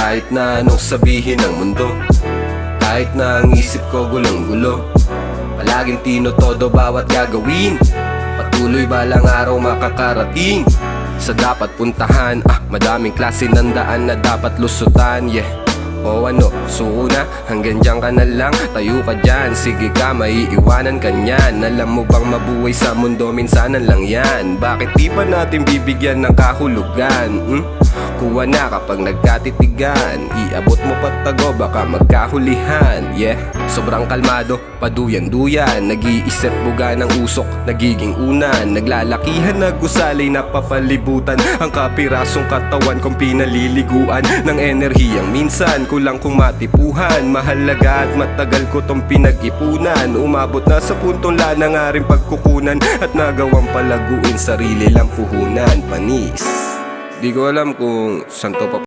Kahit na anong sabihin ng mundo, kahit na ang isip ko gulong-gulo, palaging tinotodo bawat gagawin. Patuloy balang araw makakarating sa dapat puntahan. Madaming klase ng daan na dapat lusutan, yeah. O ano, suko na, hanggang dyan ka na lang. Tayo ka dyan, sige ka, maiiwanan ka nyan. Alam mo bang mabuhay sa mundo, minsanan lang yan. Bakit di pa natin bibigyan ng kahulugan? Kuha na kapag nagkatitigan, iabot mo patago, baka magkahulihan, yeah. Sobrang kalmado, paduyan-duyan, nag-iisip buga ng usok, nagiging unan. Naglalakihan na gusalay na papalibutan ang kapirasong katawan kong pinaliliguan ng enerhiyang minsan kulang kong matipuhan. Mahalaga at matagal ko tong pinag-ipunan. Umabot na sa puntong la na nga rin pagkukunan at nagawang palaguin sarili lang puhunan. Panis, di ko alam kung saan to